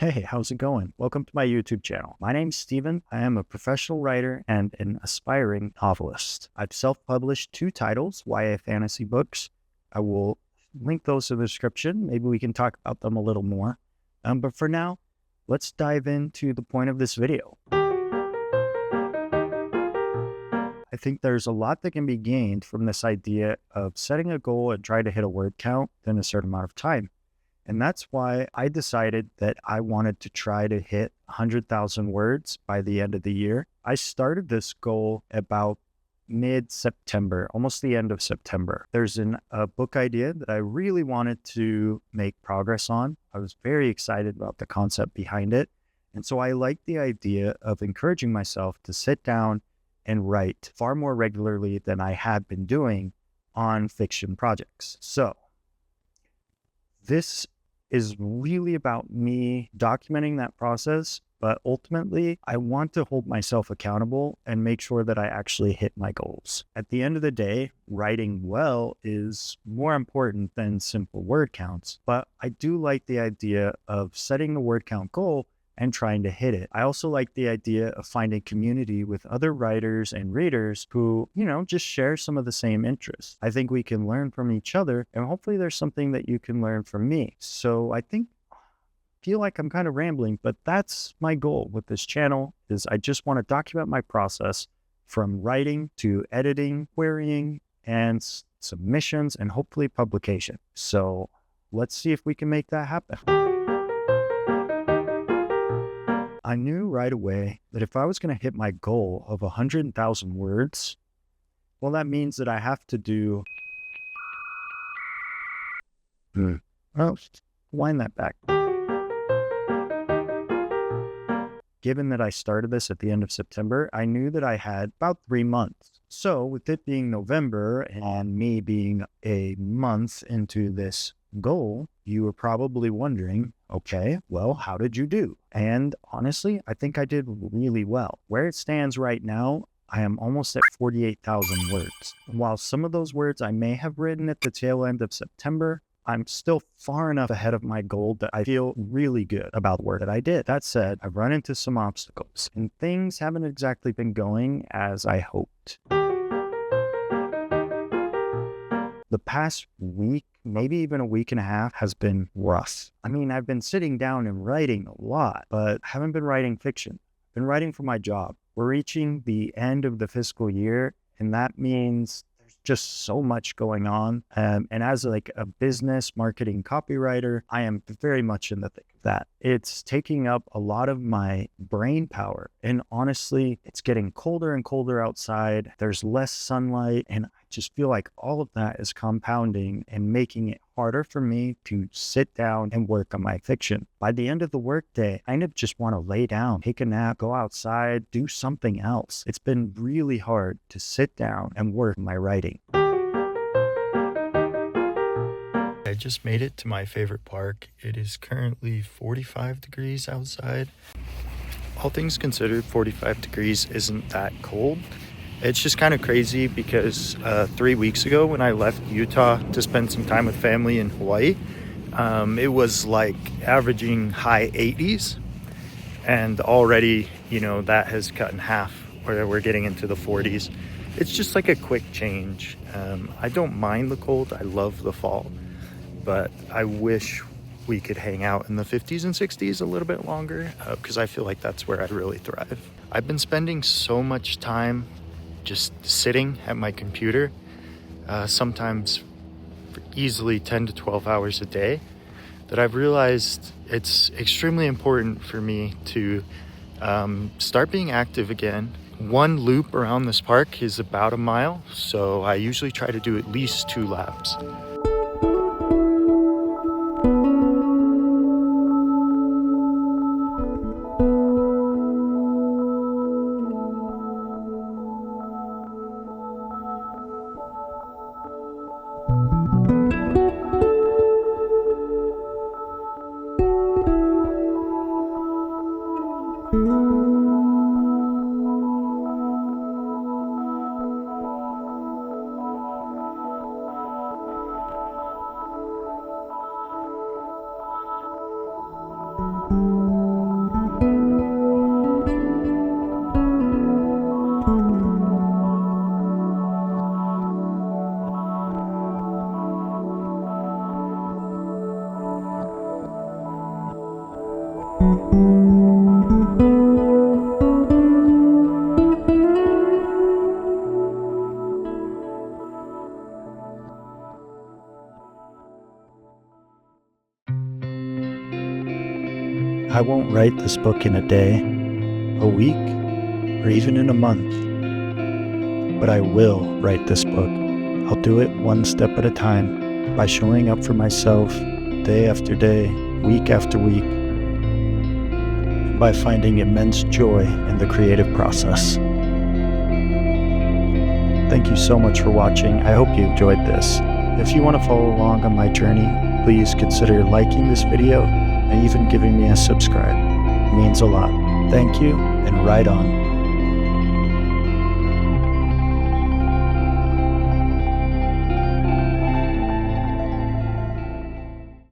Hey, how's it going? Welcome to my YouTube channel. My name's Steven. I am a professional writer and an aspiring novelist. I've self-published 2 titles, YA fantasy books. I will link those in the description. Maybe we can talk about them a little more. But for now, let's dive into the point of this video. I think there's a lot that can be gained from this idea of setting a goal and trying to hit a word count in a certain amount of time. And that's why I decided that I wanted to try to hit 100,000 words by the end of the year. I started this goal about mid-September, almost the end of September. There's a book idea that I really wanted to make progress on. I was very excited about the concept behind it. And so I liked the idea of encouraging myself to sit down and write far more regularly than I had been doing on fiction projects. So this is really about me documenting that process, but ultimately I want to hold myself accountable and make sure that I actually hit my goals. At the end of the day, writing well is more important than simple word counts, but I do like the idea of setting a word count goal and trying to hit it. I also like the idea of finding community with other writers and readers who, just share some of the same interests. I think we can learn from each other, and hopefully there's something that you can learn from me. So I feel like I'm kind of rambling, but that's my goal with this channel is I just want to document my process from writing to editing, querying, and submissions, and hopefully publication. So let's see if we can make that happen. I knew right away that if I was going to hit my goal of 100,000 words, well, that means that I have to do... Well, wind that back. Given that I started this at the end of September, I knew that I had about 3 months. So with it being November and me being a month into this goal, you were probably wondering, okay, well, how did you do? And honestly, I think I did really well. Where it stands right now, I am almost at 48,000 words. While some of those words I may have written at the tail end of September, I'm still far enough ahead of my goal that I feel really good about the work that I did. That said, I've run into some obstacles and things haven't exactly been going as I hoped. The past week, maybe even a week and a half, has been rough. I mean, I've been sitting down and writing a lot, but haven't been writing fiction. I've been writing for my job. We're reaching the end of the fiscal year, and that means there's just so much going on. And as like a business marketing copywriter, I am very much in the thick of that. It's taking up a lot of my brain power. And honestly, it's getting colder and colder outside. There's less sunlight, and I just feel like all of that is compounding and making it harder for me to sit down and work on my fiction. By the end of the workday, I kind of just want to lay down, take a nap, go outside, do something else. It's been really hard to sit down and work on my writing. I just made it to my favorite park. It is currently 45 degrees outside. All things considered, 45 degrees isn't that cold. It's just kind of crazy because 3 weeks ago when I left Utah to spend some time with family in Hawaii, it was like averaging high 80s. And already, that has cut in half where we're getting into the 40s. It's just like a quick change. I don't mind the cold. I love the fall. But I wish we could hang out in the 50s and 60s a little bit longer because I feel like that's where I really thrive. I've been spending so much time just sitting at my computer, sometimes for easily 10 to 12 hours a day, that I've realized it's extremely important for me to start being active again. One loop around this park is about a mile, so I usually try to do at least 2 laps. I won't write this book in a day, a week, or even in a month. But I will write this book. I'll do it one step at a time, by showing up for myself day after day, week after week, and by finding immense joy in the creative process. Thank you so much for watching. I hope you enjoyed this. If you want to follow along on my journey, please consider liking this video and even giving me a subscribe. It means a lot. Thank you, and ride on.